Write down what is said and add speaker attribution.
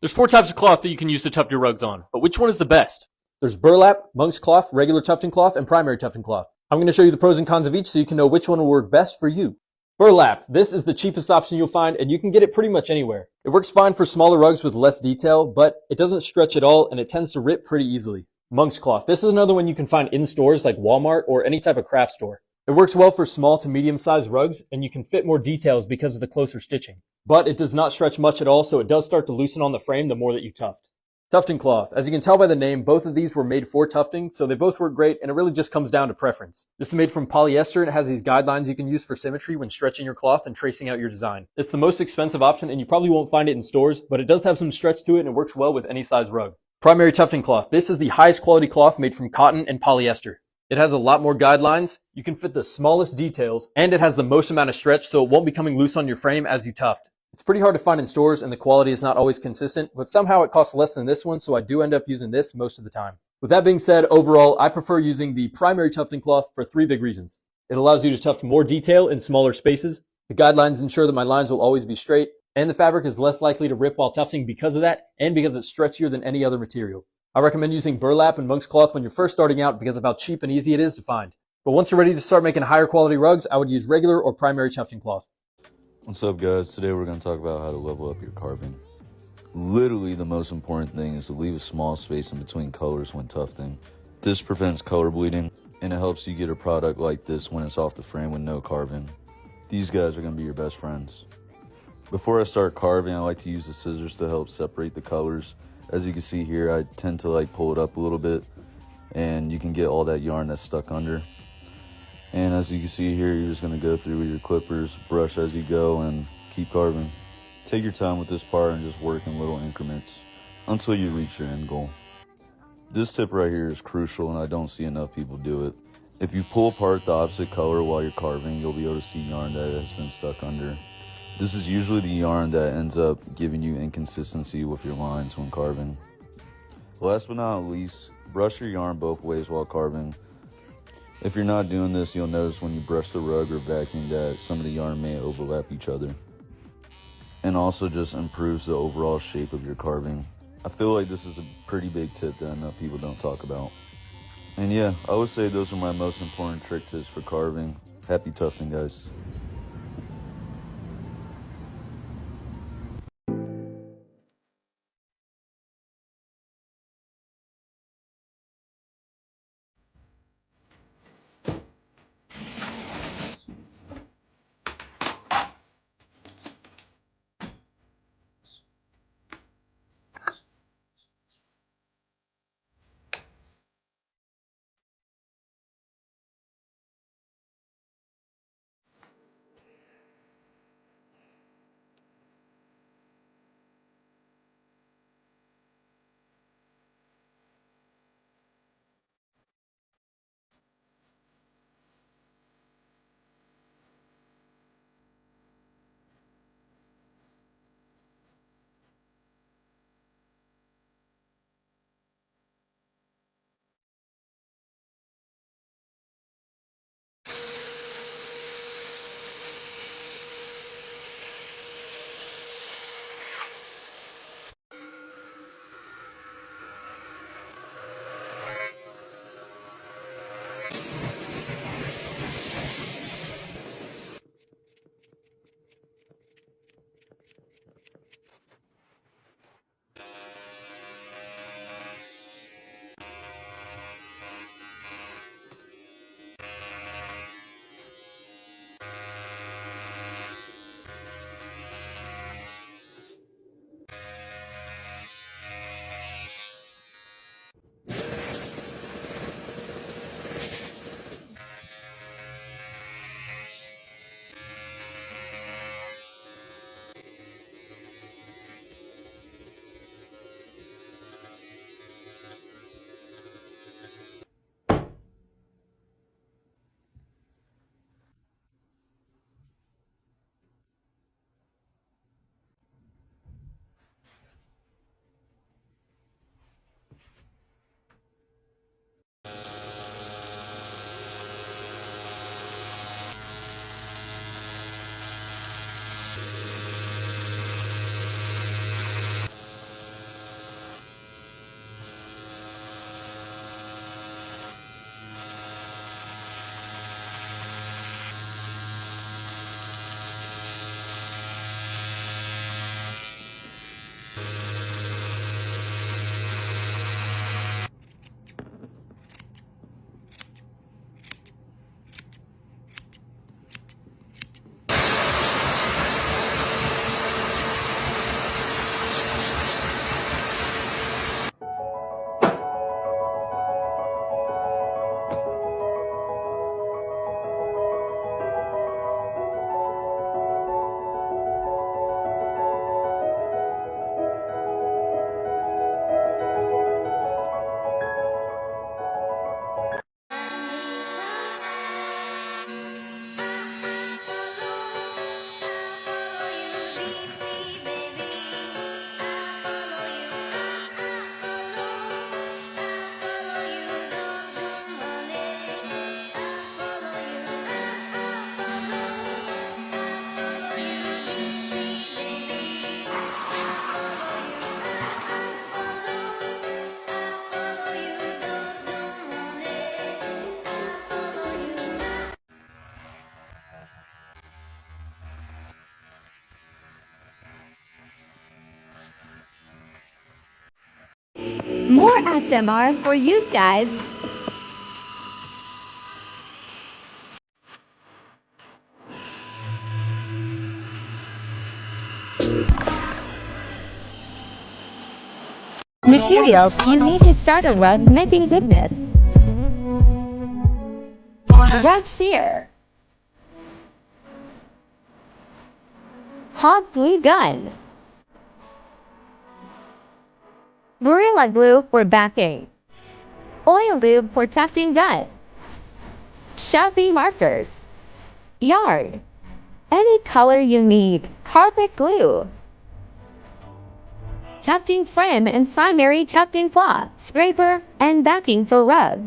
Speaker 1: There's 4 types of cloth that you can use to tuft your rugs on, but which one is the best?
Speaker 2: There's burlap, monk's cloth, regular tufting cloth, and primary tufting cloth. I'm going to show you the pros and cons of each so you can know which one will work best for you. Burlap. This is the cheapest option you'll find, and you can get it pretty much anywhere. It works fine for smaller rugs with less detail, but it doesn't stretch at all, and it tends to rip pretty easily. Monk's cloth. This is another one you can find in stores like Walmart or any type of craft store. It works well for small to medium-sized rugs, and you can fit more details because of the closer stitching. But it does not stretch much at all, so it does start to loosen on the frame the more that you tuft. Tufting cloth. As you can tell by the name, both of these were made for tufting, so they both work great, and it really just comes down to preference. This is made from polyester, and it has these guidelines you can use for symmetry when stretching your cloth and tracing out your design. It's the most expensive option, and you probably won't find it in stores, but it does have some stretch to it, and it works well with any size rug. Primary tufting cloth. This is the highest quality cloth made from cotton and polyester. It has a lot more guidelines, you can fit the smallest details, and it has the most amount of stretch, so it won't be coming loose on your frame as you tuft. It's pretty hard to find in stores and the quality is not always consistent, but somehow it costs less than this one, so I do end up using this most of the time. With that being said, overall, I prefer using the primary tufting cloth for 3 big reasons. It allows you to tuft more detail in smaller spaces, the guidelines ensure that my lines will always be straight, and the fabric is less likely to rip while tufting because of that, and because it's stretchier than any other material. I recommend using burlap and monk's cloth when you're first starting out because of how cheap and easy it is to find. But once you're ready to start making higher quality rugs, I would use regular or primary tufting cloth.
Speaker 3: What's up, guys? Today we're going to talk about how to level up your carving. Literally the most important thing is to leave a small space in between colors when tufting. This prevents color bleeding and it helps you get a product like this when it's off the frame with no carving. These guys are going to be your best friends. Before I start carving, I like to use the scissors to help separate the colors. As you can see here, I tend to pull it up a little bit and you can get all that yarn that's stuck under. And as you can see here, you're just going to go through with your clippers, brush as you go, and keep carving. Take your time with this part and just work in little increments until you reach your end goal. This tip right here is crucial and I don't see enough people do it. If you pull apart the opposite color while you're carving, you'll be able to see yarn that has been stuck under. This is usually the yarn that ends up giving you inconsistency with your lines when carving. Last but not least, brush your yarn both ways while carving. If you're not doing this, you'll notice when you brush the rug or vacuum that some of the yarn may overlap each other. And also just improves the overall shape of your carving. I feel like this is a pretty big tip that enough people don't talk about. And yeah, I would say those are my most important trick tips for carving. Happy tufting, guys.
Speaker 4: More SMR for you guys. Materials you need to start a rug making goodness. Rug shear. Hot glue gun. Gorilla glue for backing. Oil lube for testing gun. Sharpie markers. Yarn. Any color you need. Carpet glue. Tufting frame and primary tufting cloth. Scraper and backing for rug.